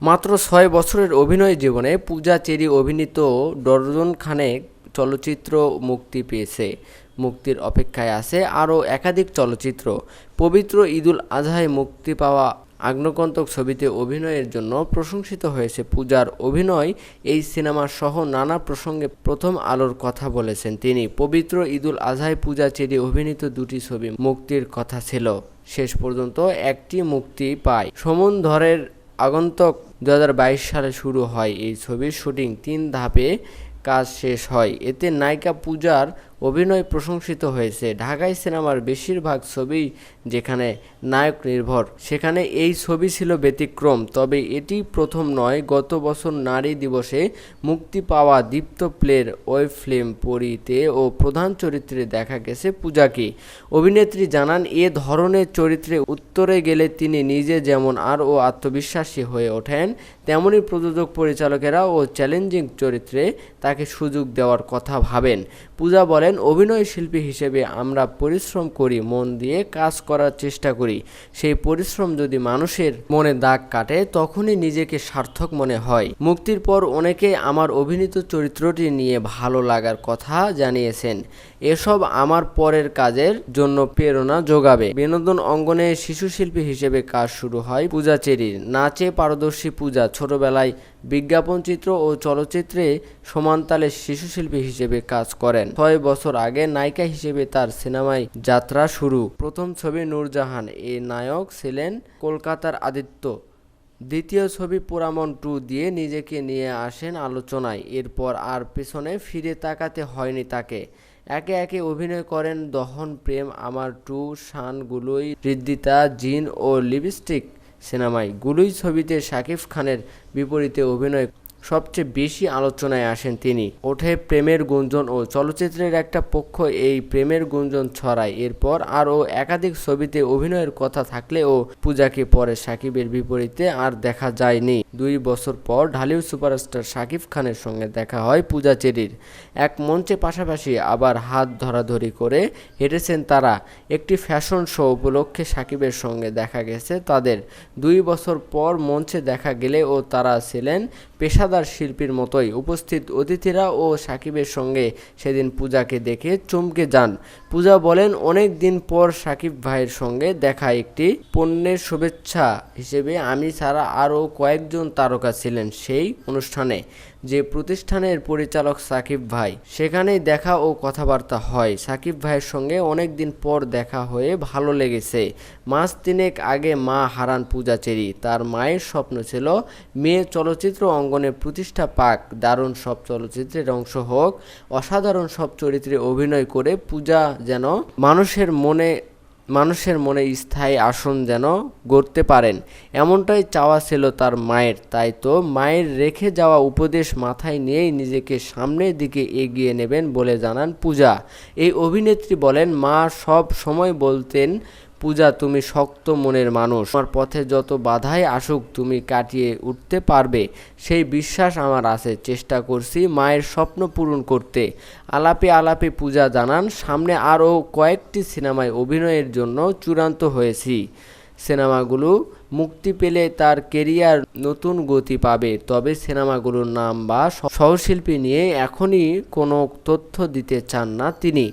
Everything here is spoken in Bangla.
মাত্র ৬ বছরের অভিনয় জীবনে পূজা চেরি অভিনীত ডজন খানেক চলচ্চিত্র মুক্তি পেয়েছে। মুক্তির অপেক্ষায় আছে আরও একাধিক চলচ্চিত্র। পবিত্র ঈদুল আজহায় মুক্তি পাওয়া আগ্নেয়কন্টক ছবিতে অভিনয়ের জন্য প্রশংসিত হয়েছে পূজার অভিনয়। এই সিনেমা সহ নানা প্রসঙ্গে প্রথম আলোর কথা বলেছেন তিনি। পবিত্র ঈদুল আজহায় পূজা চেরি অভিনীত দুটি ছবি মুক্তির কথা ছিল, শেষ পর্যন্ত একটি মুক্তি পায়। সমন ধরের আগন্তুক ২০২২ সালে শুরু হয় এই ছবির শুটিং। ৩ ধাপে কাজ শেষ হয়। এতে নায়িকা পূজার অভিনয় প্রশংসিত হয়েছে। ঢাকাই সিনেমার বেশিরভাগ ছবিই যেখানে নায়ক নির্ভর, সেখানে এই ছবি ছিল ব্যতিক্রম। তবে এটি প্রথম নয়। গত বছর নারী দিবসে মুক্তি পাওয়া দীপ্ত প্লের ওয়েব ফিল্ম পরীতে ও প্রধান চরিত্রে দেখা গেছে পূজাকে। অভিনেত্রী জানান, এ ধরনের চরিত্রে উত্তরে গেলে তিনি নিজে যেমন আরও আত্মবিশ্বাসী হয়ে ওঠেন, তেমনি প্রযোজক পরিচালকেরা ও চ্যালেঞ্জিং চরিত্রে তাকে সুযোগ দেওয়ার কথা ভাবেন। পূজা বলেন, অভিনয় শিল্পী হিসেবে আমরা পরিশ্রম করি, মন দিয়ে কাজ করার চেষ্টা করি। সেই পরিশ্রম যদি মানুষের মনে দাগ কাটে তখনই নিজেকে সার্থক মনে হয়। মুক্তির পর অনেকে আমার অভিনীত চরিত্রটি নিয়ে ভালো লাগার কথা জানিয়েছেন। এসব আমার পরের কাজের জন্য প্রেরণা যোগাবে। বিনোদন অঙ্গনে শিশুশিল্পী হিসেবে কাজ শুরু হয় পূজা চেরির। নাচে পারদর্শী পূজা ছোটবেলায় বিজ্ঞাপন চিত্র ও চলচ্চিত্রে সমানতালে শিশুশিল্পী হিসেবে কাজ করেন। ৬ বছর আগে নায়িকা হিসেবে তার সিনেমায় যাত্রা শুরু। প্রথম ছবি নূরজাহান এ নায়ক ছিলেন কলকাতার আদিত্য। দ্বিতীয় ছবি পোড়ামন 2 দিয়ে নিজেকে নিয়ে আসেন আলোচনায়। এরপর আর পেছনে ফিরে তাকাতে হয়নি তাকে। একে একে অভিনয় করেন দহন, প্রেম আমার 2, শান, গুলুই, হৃদ্যিতা, জিন ও লিপস্টিক সিনেমায়। গুলুই ছবিতে শাকিব খানের বিপরীতে অভিনয় সবচেয়ে বেশি আলোচনায় আসেন তিনি। ওঠে প্রেমের গুঞ্জন ও চলচ্চিত্রের একটা পক্ষ এই প্রেমের গুঞ্জন ছড়ায়। এরপর আরও একাধিক ছবিতে অভিনয়ের কথা থাকলেও পূজাকে পরে শাকিবের বিপরীতে আর দেখা যায়নি। 2 বছর পর ঢালিউড সুপারস্টার শাকিব খানের সঙ্গে দেখা হয় পূজা চেরির। এক মঞ্চে পাশাপাশি আবার হাত ধরাধরি করে হেঁটেছেন তারা। একটি ফ্যাশন শো উপলক্ষে শাকিবের সঙ্গে দেখা গেছে তাদের। 2 বছর পর মঞ্চে দেখা গেলেও তারা ছিলেন পেশাদার শিল্পীর মতোই। উপস্থিত অতিথিরা ও শাকিবের সঙ্গে সেদিন পূজাকে দেখে চমকে যান। পূজা বলেন, অনেক দিন পর শাকিব ভাইয়ের সঙ্গে দেখা। একটি পণ্যের শুভেচ্ছা হিসেবে আমি ছাড়া আরও কয়েকজন তারকা ছিলেন সেই অনুষ্ঠানে। যে প্রতিষ্ঠানের পরিচালক শাকিব ভাই, সেখানেই দেখা ও কথাবার্তা হয়। শাকিব ভাইয়ের সঙ্গে অনেক দিন পর দেখা হয়ে ভালো লেগেছে। মাস 3 আগে মা হারান পূজা চেরি। তার মায়ের স্বপ্ন ছিল মেয়ে চলচ্চিত্র অঙ্গনে প্রতিষ্ঠা পাক, দারুণ সব চলচ্চিত্রের অংশ হোক, অসাধারণ সব চরিত্রে অভিনয় করে পূজা যেন মানুষের মনে স্থায়ী আসন যেন গড়তে পারেন, এমনটাই চাওয়া ছিল তার মায়ের। তাই তো মায়ের রেখে যাওয়া উপদেশ মাথায় নিয়েই নিজেকে সামনের দিকে এগিয়ে নেবেন বলে জানান পূজা। এই অভিনেত্রী বলেন, মা সব সময় বলতেন, পূজা তুমি শক্ত মনের মানুষ, আমার পথে যত বাধাই আসুক তুমি কাটিয়ে উঠতে পারবে, সেই বিশ্বাস আমার আছে। চেষ্টা করছি মায়ের স্বপ্ন পূরণ করতে। আলাপে আলাপে পূজা জানান, সামনে আরও কয়েকটি সিনেমায় অভিনয়ের জন্য চূড়ান্ত হয়েছি। সিনেমাগুলো মুক্তি পেলে তার কেরিয়ার নতুন গতি পাবে। তবে সিনেমাগুলোর নাম বা সহশিল্পী নিয়ে এখনই কোনো তথ্য দিতে চান না তিনি।